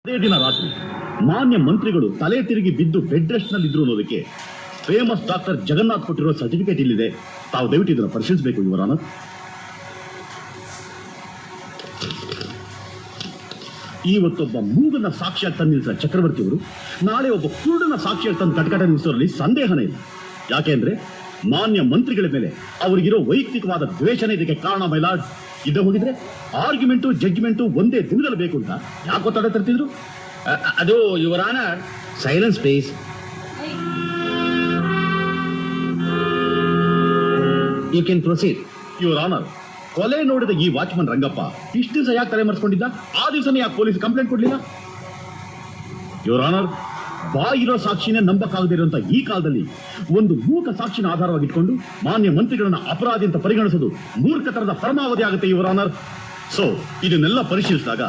ಅದೇ ದಿನ ರಾತ್ರಿ ಮಾನ್ಯ ಮಂತ್ರಿಗಳು ತಲೆ ತಿರುಗಿ ಬಿದ್ದು ಬೆಡ್ ರೆಸ್ಟ್ ನಲ್ಲಿ ಇದ್ರು ಅನ್ನೋದಕ್ಕೆ ಫೇಮಸ್ ಡಾಕ್ಟರ್ ಜಗನ್ನಾಥ್ ಕೊಟ್ಟಿರೋ ಸರ್ಟಿಫಿಕೇಟ್ ಇಲ್ಲಿದೆ. ತಾವು ದಯವಿಟ್ಟು ಇದನ್ನು ಪರಿಶೀಲಿಸಬೇಕು ಯುವರ್ ಆನರ್. ಇವತ್ತೊಬ್ಬ ಮೂಗನ ಸಾಕ್ಷಿಯಾಗಿ ತಂದು ನಿಲ್ಲಿಸಿದ ಚಕ್ರವರ್ತಿ ಅವರು ನಾಳೆ ಒಬ್ಬ ಕುರುಡನ ಸಾಕ್ಷಿಯಾಗಿ ತಂದು ಕಟಕಟ ನಿಲ್ಲಿಸೋರಲ್ಲಿ ಸಂದೇಹನೇ ಇಲ್ಲ. ಯಾಕೆಂದ್ರೆ ಮಾನ್ಯ ಮಂತ್ರಿಗಳ ಮೇಲೆ ಅವರಿಗಿರೋ ವೈಯಕ್ತಿಕವಾದ ದ್ವೇಷನೇ ಇದಕ್ಕೆ ಕಾರಣ. ಮೈಲಾರ್ಡ್, ಇದ್ದ ಹೋಗಿದ್ರೆ ಆರ್ಗ್ಯುಮೆಂಟು ಜಡ್ಜ್ಮೆಂಟು ಒಂದೇ ದಿನದಲ್ಲಿ ಬೇಕು ಅಂತ ಯಾಕೋ ತಡೆ ತರ್ತಿದ್ರು? ಅದು your honour. Silence please. You can proceed. Your honour, ಕೊಲೆ ನೋಡಿದ ಈ ವಾಚ್ಮನ್ ರಂಗಪ್ಪ ಇಷ್ಟು ದಿವಸ ಯಾಕೆ ತಲೆ ಮರೆಸ್ಕೊಂಡಿದ್ದ? ಆ ದಿವಸನೇ ಯಾಕೆ ಪೊಲೀಸ್ ಕಂಪ್ಲೇಂಟ್ ಕೊಡ್ಲಿಲ್ಲ? ಯುವರ್ ಆನರ್, ಬಾಯಿರೋ ಸಾಕ್ಷಿನೇ ನಂಬಕ್ಕಾಗದಿರುವಂತ ಈ ಕಾಲದಲ್ಲಿ ಒಂದು ಮೂಕ ಸಾಕ್ಷಿನ ಆಧಾರವಾಗಿಟ್ಕೊಂಡು ಮಾನ್ಯ ಮಂತ್ರಿಗಳನ್ನ ಅಪರಾಧಿ ಅಂತ ಪರಿಗಣಿಸೋದು ಮೂರ್ಖತನದ ಪರಮಾವಧಿ ಆಗುತ್ತೆ ಯುವರ್ ಆನರ್. ಸೊ ಇದನ್ನೆಲ್ಲ ಪರಿಶೀಲಿಸಿದಾಗ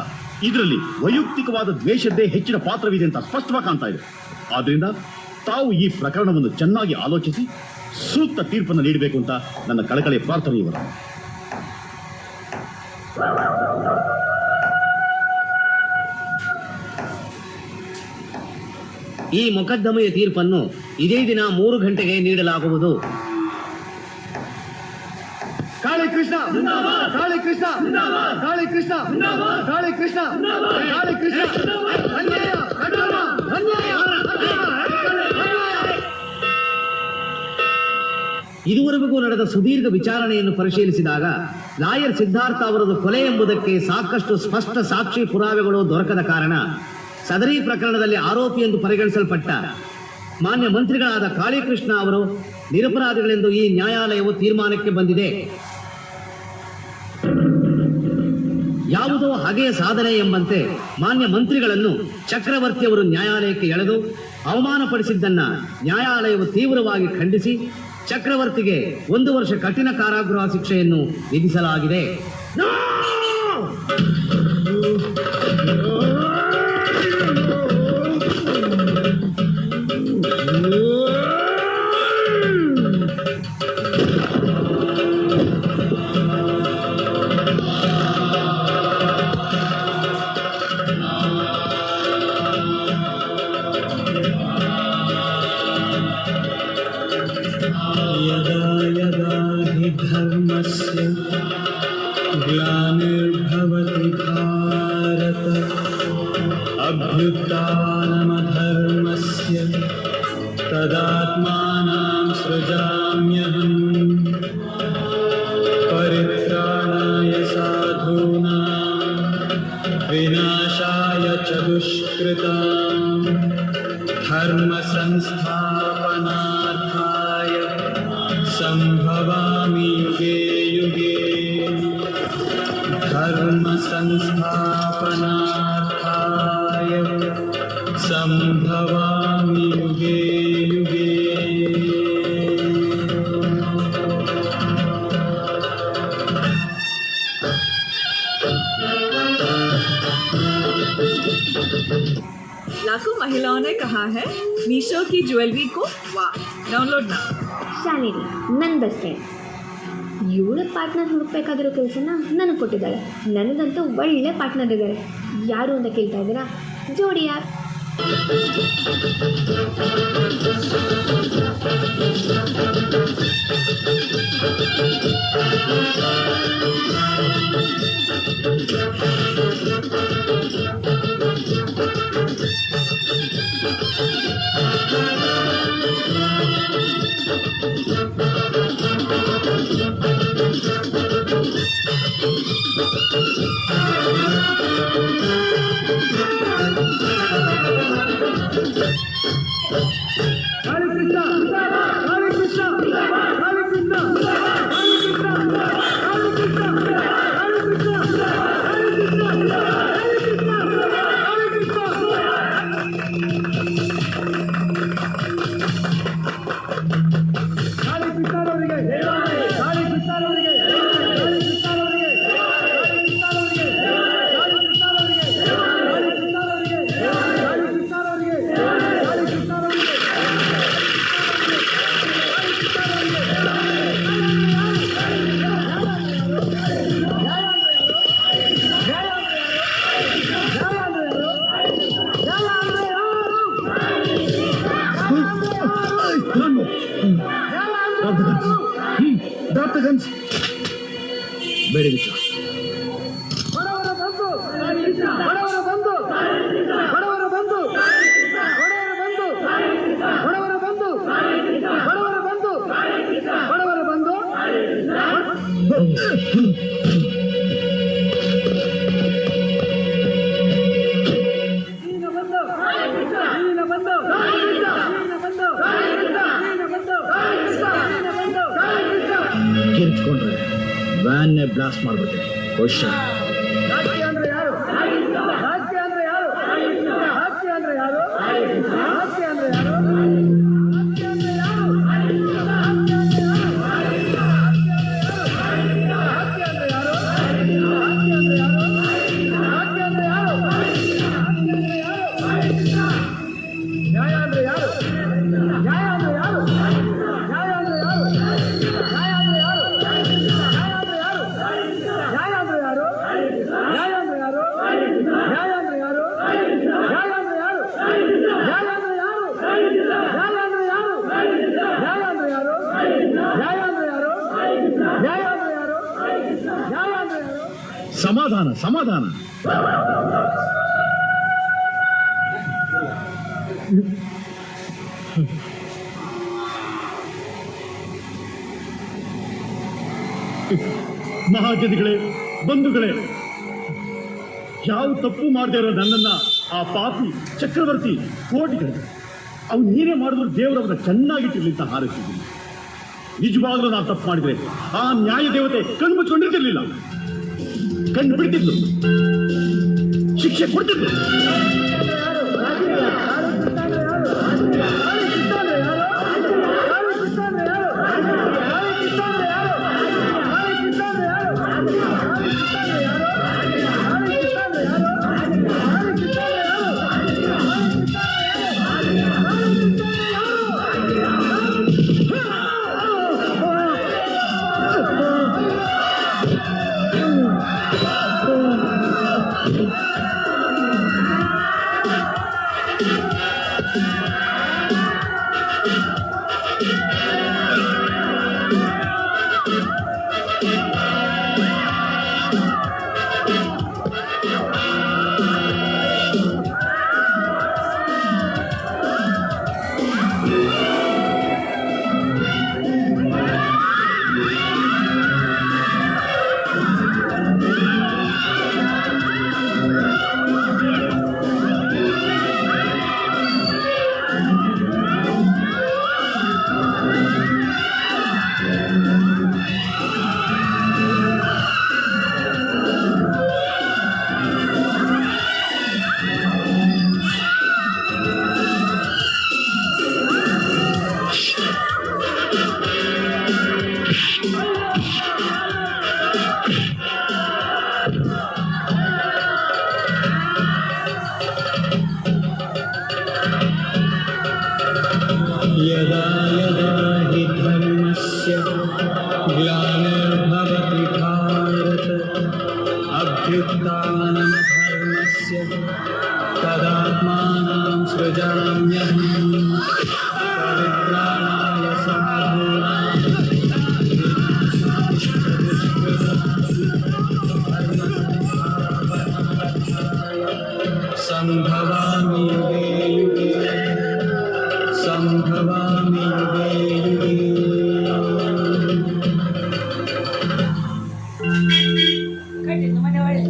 ಇದರಲ್ಲಿ ವೈಯಕ್ತಿಕವಾದ ದ್ವೇಷದ್ದೇ ಹೆಚ್ಚಿನ ಪಾತ್ರವಿದೆ ಅಂತ ಸ್ಪಷ್ಟವಾಗಿ ಕಾಣ್ತಾ ಇದೆ. ಆದ್ರಿಂದ ತಾವು ಈ ಪ್ರಕರಣವನ್ನು ಚೆನ್ನಾಗಿ ಆಲೋಚಿಸಿ ಸೂಕ್ತ ತೀರ್ಪನ್ನು ನೀಡಬೇಕು ಅಂತ ನನ್ನ ಕಳಕಳಿಯ ಪ್ರಾರ್ಥನೆ ಯುವರ್ ಆನರ್. ಈ ಮೊಕದ್ದಮೆಯ ತೀರ್ಪನ್ನು ಇದೇ ದಿನ 3 ಗಂಟೆಗೆ ನೀಡಲಾಗುವುದು. ಕಾಳಿ ಕೃಷ್ಣ ಕಾಳಿ ಕೃಷ್ಣ ಕಾಳಿ ಕೃಷ್ಣ ಕಾಳಿ ಕೃಷ್ಣ ಕಾಳಿ ಕೃಷ್ಣ. ಅನ್ಯಾಯ ಅಕ್ರಮ ಅನ್ಯಾಯ. ಇದುವರೆಗೂ ನಡೆದ ಸುದೀರ್ಘ ವಿಚಾರಣೆಯನ್ನು ಪರಿಶೀಲಿಸಿದಾಗ ಲಾಯರ್ ಸಿದ್ಧಾರ್ಥ ಅವರದು ಕೊಲೆ ಎಂಬುದಕ್ಕೆ ಸಾಕಷ್ಟು ಸ್ಪಷ್ಟ ಸಾಕ್ಷಿ ಪುರಾವೆಗಳು ದೊರಕದ ಕಾರಣ ಸದರಿ ಪ್ರಕರಣದಲ್ಲಿ ಆರೋಪಿ ಎಂದು ಪರಿಗಣಿಸಲ್ಪಟ್ಟ ಮಾನ್ಯ ಮಂತ್ರಿಗಳಾದ ಕಾಳಿಕೃಷ್ಣ ಅವರು ನಿರಪರಾಧಿಗಳೆಂದು ಈ ನ್ಯಾಯಾಲಯವು ತೀರ್ಮಾನಕ್ಕೆ ಬಂದಿದೆ. ಯಾವುದೋ ಹಗೆಯ ಸಾಧನೆ ಎಂಬಂತೆ ಮಾನ್ಯ ಮಂತ್ರಿಗಳನ್ನು ಚಕ್ರವರ್ತಿಯವರು ನ್ಯಾಯಾಲಯಕ್ಕೆ ಎಳೆದು ಅವಮಾನಪಡಿಸಿದ್ದನ್ನ ನ್ಯಾಯಾಲಯವು ತೀವ್ರವಾಗಿ ಖಂಡಿಸಿ ಚಕ್ರವರ್ತಿಗೆ 1 ವರ್ಷ ಕಠಿಣ ಕಾರಾಗೃಹ ಶಿಕ್ಷೆಯನ್ನು ವಿಧಿಸಲಾಗಿದೆ. धर्मस्य ग्लानिर्भवति भारत अभ्युत्थानमधर्मस्य तदात्मानं सृजाम्यहम् परित्राणाय साधूनां विनाशाय च दुष्कृतां धर्म संस्थापनार्थाय संभवामि युगे युगे धर्म संस्थापनार्थाय संभवामि युगे युगे. लाखों महिलाओं ने कहा है मीशो की ज्वेलरी को वाह. डाउनलोड ना. ಶಾಲಿನಿ ನನ್ನ ಬೆಸ್ಟ್ ಫ್ರೆಂಡ್ ಇವಳ ಪಾರ್ಟ್ನರ್ ಹುಡುಕ್ಬೇಕಾಗಿರೋ ಕೆಲಸನ ನನಗೆ ಕೊಟ್ಟಿದ್ದಾಳೆ. ನನಗಂತೂ ಒಳ್ಳೆ ಪಾರ್ಟ್ನರ್ ಇದ್ದಾರೆ. ಯಾರು ಅಂತ ಕೇಳ್ತಾ ಇದ್ದೀರಾ? ಜೋಡಿ ಯಾರು? Drop the guns. ಬೇಡಿ ವಿಚಾರ. ಬಡವರ ಬಂಧು ಬಡವರ ಬಂಧು ಬಡವರ ಬಂಧು ಬಡವರ ಬಂಧು ಬಡವರ ಬಂಧು ಬಡವರ ಬಂಧು ಕಿರ್ಚ್ಕೊಂಡ್ರೆ ವ್ಯಾನ್ನೇ ಬ್ಲಾಸ್ಟ್ ಮಾಡ್ಬಿಡ್ತೇನೆ. ಹುಷಾರ್. ರಾಜಕೀಯ ಅಂದ್ರೆ ಯಾರು? ರಾಜಕೀಯ ಅಂದ್ರೆ ಯಾರು? ರಾಜಕೀಯ ಅಂದ್ರೆ ಯಾರು? ರಾಜಕೀಯ ಅಂದ್ರೆ ಯಾರು? ನ್ಯಾಯ ಅಂದ್ರೆ ಯಾರು? ನ್ಯಾಯ ಅಂದ್ರೆ ಯಾರು? ನ್ಯಾಯ ಅಂದ್ರೆ ಯಾರು? ನ್ಯಾಯ ಅಂದ್ರೆ ಯಾರು? ನ್ಯಾಯ ಅಂದ್ರೆ ಯಾರು? ನ್ಯಾಯ ಅಂದ್ರೆ ಯಾರು? ನ್ಯಾಯ ಅಂದ್ರೆ ಯಾರು? ನ್ಯಾಯ ಅಂದ್ರೆ ಯಾರು? ನ್ಯಾಯ ಅಂದ್ರೆ ಯಾರು? ನ್ಯಾಯ ಅಂದ್ರೆ ಯಾರು? ನ್ಯಾಯ ಅಂದ್ರೆ ಯಾರು? ನ್ಯಾಯ ಅಂದ್ರೆ ಯಾರು? ನ್ಯಾಯ ಅಂದ್ರೆ ಯಾರು? ನ್ಯಾಯ ಅಂದ್ರೆ ಯಾರು? ನ್ಯಾಯ ಅಂದ್ರೆ ಯಾರು? ಸಮಾಧಾನ, ಸಮಾಧಾನ. ಮಹಾಜನಿಗಳೇ, ಬಂಧುಗಳೇ, ಯಾವ ತಪ್ಪು ಮಾಡದೇ ಇರೋ ನನ್ನನ್ನ ಆ ಪಾಪಿ ಚಕ್ರವರ್ತಿ ಕೋಟಿಗಳು ಅವ್ನು ಏನೇ ಮಾಡಿದ್ರು ದೇವರವನ್ನ ಚೆನ್ನಾಗಿಟ್ಟಿರ್ಲಿ ಅಂತ ಹಾರೈಸಿದ್ದೀನಿ. ನಿಜವಾಗ್ಲೂ ನಾನು ತಪ್ಪು ಮಾಡಿದ್ರೆ ಆ ನ್ಯಾಯ ದೇವತೆ ಕಣ್ಣು ಮುಚ್ಕೊಂಡಿರ್ತಿರ್ಲಿಲ್ಲ, ಕಣ್ಣು ಬಿಡ್ತಿದ್ಲು, ಶಿಕ್ಷೆ ಕೊಡ್ತಿದ್ಲು. यदा यदा हि धर्मस्य ग्लानिर्भवति भारत अभ्युत्थानमधर्मस्य तदात्मानं सृजाम्यहम् परित्राणाय साधूनां संभवामि युगे युगे संभवामि युगे युगे. ಕಟ್ಟಿದ್ದು ಮನೆ ಒಳ್ಳೆ